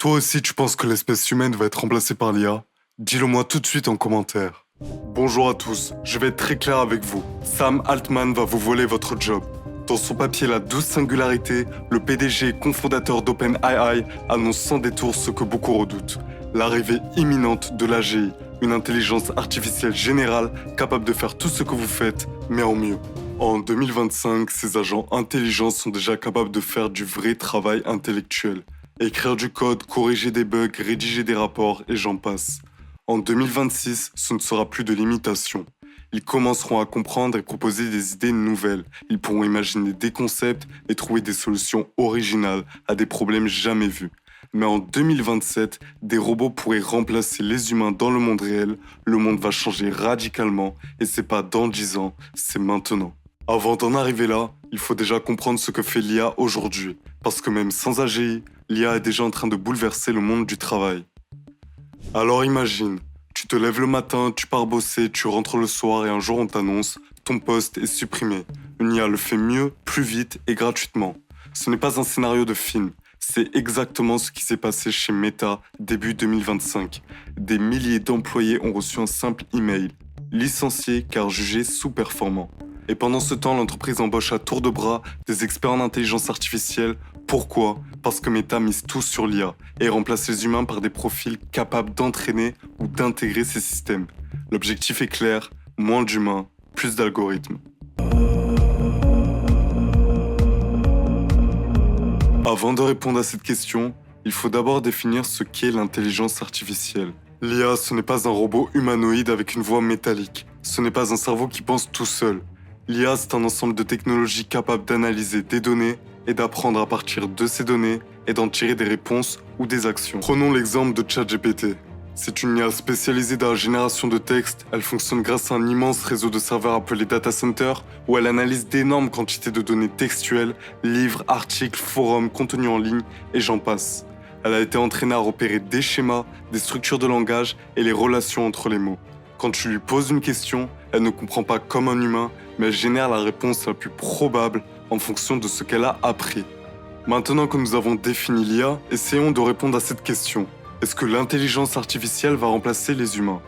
Toi aussi, tu penses que l'espèce humaine va être remplacée par l'IA? Dis-le moi tout de suite en commentaire. Bonjour à tous, je vais être très clair avec vous. Sam Altman va vous voler votre job. Dans son papier La 12 singularité, le PDG et cofondateur d'OpenAI annonce sans détour ce que beaucoup redoutent. L'arrivée imminente de l'AGI, une intelligence artificielle générale capable de faire tout ce que vous faites, mais en mieux. En 2025, ces agents intelligents sont déjà capables de faire du vrai travail intellectuel. Écrire du code, corriger des bugs, rédiger des rapports et j'en passe. En 2026, ce ne sera plus de l'imitation. Ils commenceront à comprendre et proposer des idées nouvelles. Ils pourront imaginer des concepts et trouver des solutions originales à des problèmes jamais vus. Mais en 2027, des robots pourraient remplacer les humains dans le monde réel. Le monde va changer radicalement et c'est pas dans 10 ans, c'est maintenant. Avant d'en arriver là, il faut déjà comprendre ce que fait l'IA aujourd'hui. Parce que même sans AGI, l'IA est déjà en train de bouleverser le monde du travail. Alors imagine, tu te lèves le matin, tu pars bosser, tu rentres le soir et un jour on t'annonce, ton poste est supprimé. Une IA le fait mieux, plus vite et gratuitement. Ce n'est pas un scénario de film, c'est exactement ce qui s'est passé chez Meta début 2025. Des milliers d'employés ont reçu un simple email, licenciés car jugés sous-performants. Et pendant ce temps, l'entreprise embauche à tour de bras des experts en intelligence artificielle. Pourquoi? Parce que Meta mise tout sur l'IA et remplace les humains par des profils capables d'entraîner ou d'intégrer ces systèmes. L'objectif est clair, moins d'humains, plus d'algorithmes. Avant de répondre à cette question, il faut d'abord définir ce qu'est l'intelligence artificielle. L'IA, ce n'est pas un robot humanoïde avec une voix métallique. Ce n'est pas un cerveau qui pense tout seul. L'IA, c'est un ensemble de technologies capables d'analyser des données et d'apprendre à partir de ces données et d'en tirer des réponses ou des actions. Prenons l'exemple de ChatGPT. C'est une IA spécialisée dans la génération de texte. Elle fonctionne grâce à un immense réseau de serveurs appelé data center où elle analyse d'énormes quantités de données textuelles, livres, articles, forums, contenus en ligne et j'en passe. Elle a été entraînée à repérer des schémas, des structures de langage et les relations entre les mots. Quand tu lui poses une question, elle ne comprend pas comme un humain, mais elle génère la réponse la plus probable en fonction de ce qu'elle a appris. Maintenant que nous avons défini l'IA, essayons de répondre à cette question. Est-ce que l'intelligence artificielle va remplacer les humains?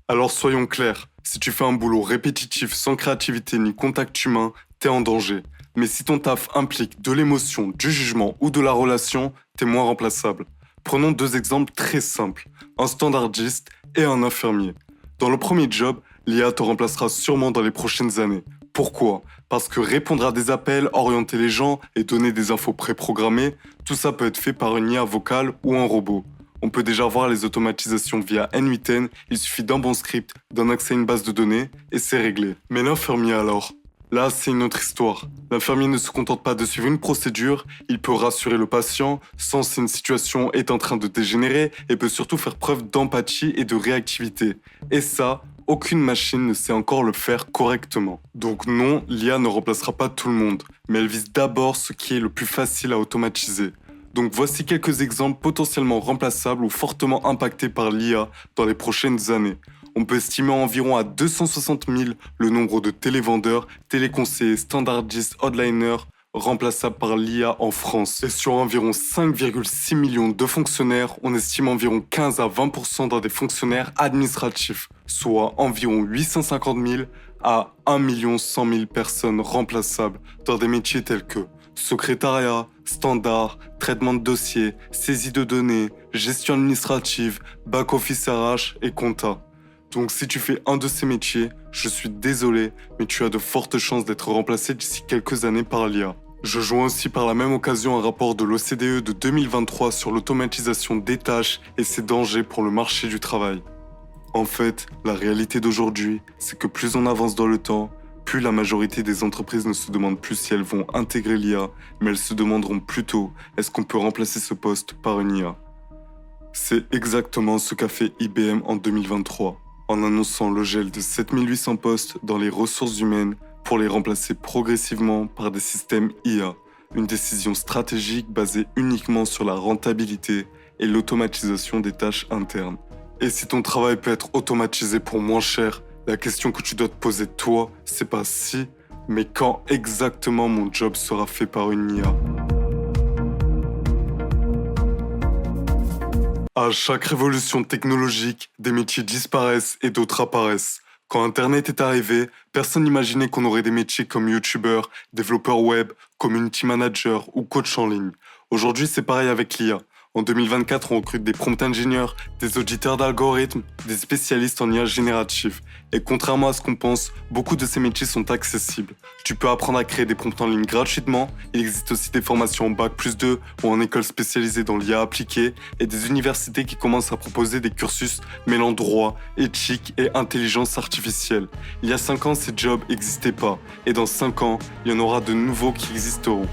Alors soyons clairs, si tu fais un boulot répétitif sans créativité ni contact humain, t'es en danger. Mais si ton taf implique de l'émotion, du jugement ou de la relation, t'es moins remplaçable. Prenons deux exemples très simples, un standardiste et un infirmier. Dans le premier job, l'IA te remplacera sûrement dans les prochaines années. Pourquoi? Parce que répondre à des appels, orienter les gens et donner des infos préprogrammées, tout ça peut être fait par une IA vocale ou un robot. On peut déjà voir les automatisations via N8N, il suffit d'un bon script, d'un accès à une base de données et c'est réglé. Mais l'infirmier alors? Là, c'est une autre histoire. L'infirmier ne se contente pas de suivre une procédure, il peut rassurer le patient, sans si une situation est en train de dégénérer, et peut surtout faire preuve d'empathie et de réactivité. Et ça, aucune machine ne sait encore le faire correctement. Donc non, l'IA ne remplacera pas tout le monde, mais elle vise d'abord ce qui est le plus facile à automatiser. Donc voici quelques exemples potentiellement remplaçables ou fortement impactés par l'IA dans les prochaines années. On peut estimer environ à 260 000 le nombre de télévendeurs, téléconseillers, standardistes, hotliners remplaçables par l'IA en France. Et sur environ 5,6 millions de fonctionnaires, on estime environ 15 à 20% dans des fonctionnaires administratifs, soit environ 850 000 à 1 100 000 personnes remplaçables dans des métiers tels que secrétariat, standard, traitement de dossiers, saisie de données, gestion administrative, back-office RH et compta. Donc si tu fais un de ces métiers, je suis désolé, mais tu as de fortes chances d'être remplacé d'ici quelques années par l'IA. Je joins aussi par la même occasion un rapport de l'OCDE de 2023 sur l'automatisation des tâches et ses dangers pour le marché du travail. En fait, la réalité d'aujourd'hui, c'est que plus on avance dans le temps, plus la majorité des entreprises ne se demandent plus si elles vont intégrer l'IA, mais elles se demanderont plutôt est-ce qu'on peut remplacer ce poste par une IA. C'est exactement ce qu'a fait IBM en 2023. En annonçant le gel de 7800 postes dans les ressources humaines pour les remplacer progressivement par des systèmes IA. Une décision stratégique basée uniquement sur la rentabilité et l'automatisation des tâches internes. Et si ton travail peut être automatisé pour moins cher, la question que tu dois te poser toi, c'est pas si, Mais quand exactement mon job sera fait par une IA? À chaque révolution technologique, des métiers disparaissent et d'autres apparaissent. Quand Internet est arrivé, personne n'imaginait qu'on aurait des métiers comme youtubeur, développeur web, community manager ou coach en ligne. Aujourd'hui, c'est pareil avec l'IA. En 2024, on recrute des prompt engineers, des auditeurs d'algorithmes, des spécialistes en IA générative. Et contrairement à ce qu'on pense, beaucoup de ces métiers sont accessibles. Tu peux apprendre à créer des prompts en ligne gratuitement. Il existe aussi des formations en Bac+2 ou en école spécialisée dans l'IA appliquée et des universités qui commencent à proposer des cursus mêlant droit, éthique et intelligence artificielle. Il y a 5 ans, ces jobs n'existaient pas. Et dans 5 ans, il y en aura de nouveaux qui existeront.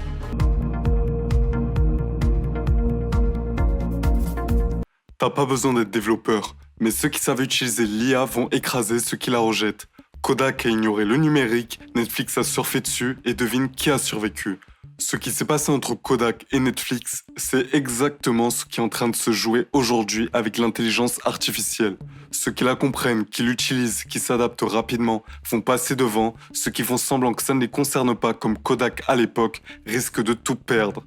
T'as pas besoin d'être développeur, mais ceux qui savent utiliser l'IA vont écraser ceux qui la rejettent. Kodak a ignoré le numérique, Netflix a surfé dessus et devine qui a survécu. Ce qui s'est passé entre Kodak et Netflix, c'est exactement ce qui est en train de se jouer aujourd'hui avec l'intelligence artificielle. Ceux qui la comprennent, qui l'utilisent, qui s'adaptent rapidement, vont passer devant. Ceux qui font semblant que ça ne les concerne pas comme Kodak à l'époque risquent de tout perdre.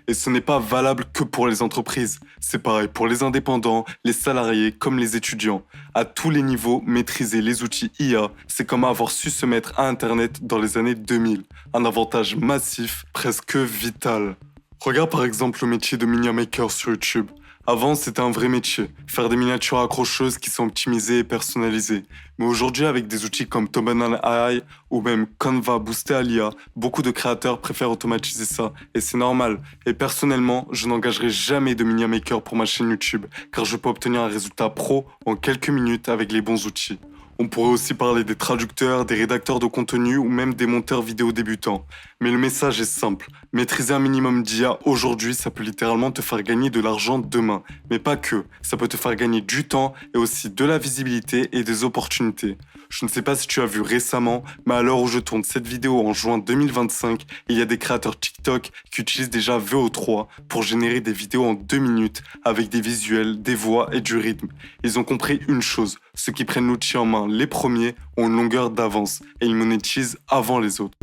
Et ce n'est pas valable que pour les entreprises. C'est pareil pour les indépendants, les salariés comme les étudiants. À tous les niveaux, maîtriser les outils IA, c'est comme avoir su se mettre à Internet dans les années 2000. Un avantage massif, presque vital. Regarde par exemple le métier de media maker sur YouTube. Avant, c'était un vrai métier, faire des miniatures accrocheuses qui sont optimisées et personnalisées. Mais aujourd'hui, avec des outils comme Toman AI ou même Canva boosté à l'IA, beaucoup de créateurs préfèrent automatiser ça. Et c'est normal. Et personnellement, je n'engagerai jamais de media maker pour ma chaîne YouTube, car je peux obtenir un résultat pro en quelques minutes avec les bons outils. On pourrait aussi parler des traducteurs, des rédacteurs de contenu ou même des monteurs vidéo débutants. Mais le message est simple. Maîtriser un minimum d'IA aujourd'hui, ça peut littéralement te faire gagner de l'argent demain. Mais pas que. Ça peut te faire gagner du temps et aussi de la visibilité et des opportunités. Je ne sais pas si tu as vu récemment, mais à l'heure où je tourne cette vidéo en juin 2025, il y a des créateurs TikTok qui utilisent déjà VO3 pour générer des vidéos en 2 minutes avec des visuels, des voix et du rythme. Ils ont compris une chose, ceux qui prennent l'outil en main les premiers ont une longueur d'avance et ils monétisent avant les autres.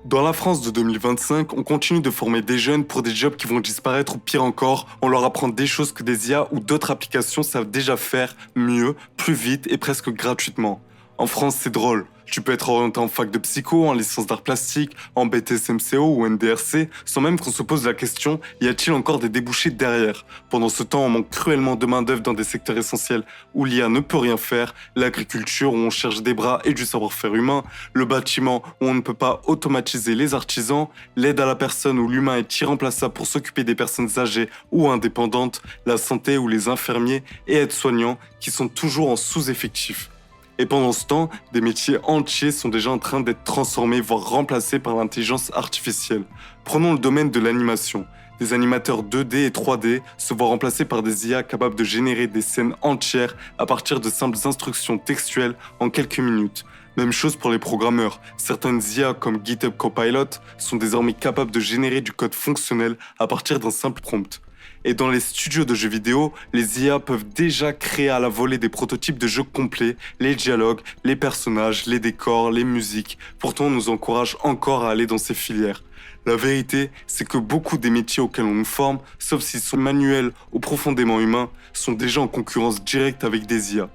Dans la France de 2025, on continue de former des jeunes pour des jobs qui vont disparaître ou pire encore, on leur apprend des choses que des IA ou d'autres applications savent déjà faire mieux, plus vite et presque gratuitement. En France, c'est drôle. Tu peux être orienté en fac de psycho, en licence d'art plastique, en BTS-MCO ou NDRC, sans même qu'on se pose la question, y a-t-il encore des débouchés derrière? Pendant ce temps, on manque cruellement de main-d'œuvre dans des secteurs essentiels où l'IA ne peut rien faire, l'agriculture où on cherche des bras et du savoir-faire humain, le bâtiment où on ne peut pas automatiser les artisans, l'aide à la personne où l'humain est irremplaçable pour s'occuper des personnes âgées ou indépendantes, la santé où les infirmiers et aides-soignants qui sont toujours en sous-effectif. Et pendant ce temps, des métiers entiers sont déjà en train d'être transformés, voire remplacés par l'intelligence artificielle. Prenons le domaine de l'animation. Des animateurs 2D et 3D se voient remplacés par des IA capables de générer des scènes entières à partir de simples instructions textuelles en quelques minutes. Même chose pour les programmeurs. Certaines IA comme GitHub Copilot sont désormais capables de générer du code fonctionnel à partir d'un simple prompt. Et dans les studios de jeux vidéo, les IA peuvent déjà créer à la volée des prototypes de jeux complets, les dialogues, les personnages, les décors, les musiques. Pourtant, on nous encourage encore à aller dans ces filières. La vérité, c'est que beaucoup des métiers auxquels on nous forme, sauf s'ils sont manuels ou profondément humains, sont déjà en concurrence directe avec des IA.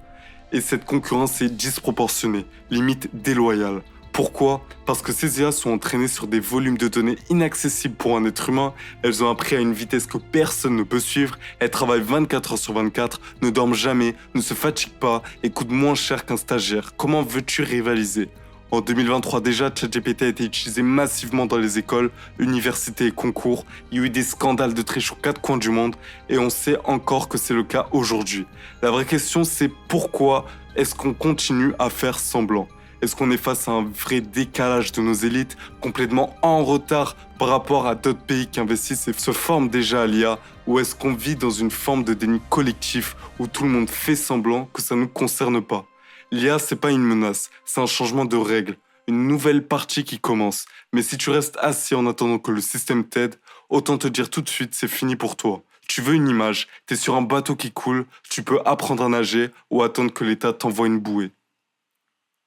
Et cette concurrence est disproportionnée, limite déloyale. Pourquoi? Parce que ces IA sont entraînées sur des volumes de données inaccessibles pour un être humain, elles ont appris à une vitesse que personne ne peut suivre, elles travaillent 24 heures sur 24, ne dorment jamais, ne se fatiguent pas et coûtent moins cher qu'un stagiaire. Comment veux-tu rivaliser? En 2023 déjà, ChatGPT a été utilisé massivement dans les écoles, universités et concours. Il y a eu des scandales de triche aux 4 coins du monde et on sait encore que c'est le cas aujourd'hui. La vraie question c'est pourquoi est-ce qu'on continue à faire semblant? Est-ce qu'on est face à un vrai décalage de nos élites, complètement en retard par rapport à d'autres pays qui investissent et se forment déjà à l'IA? Ou est-ce qu'on vit dans une forme de déni collectif où tout le monde fait semblant que ça ne nous concerne pas? L'IA, c'est pas une menace, c'est un changement de règles, une nouvelle partie qui commence. Mais si tu restes assis en attendant que le système t'aide, autant te dire tout de suite, c'est fini pour toi. Tu veux une image, t'es sur un bateau qui coule, tu peux apprendre à nager ou attendre que l'État t'envoie une bouée.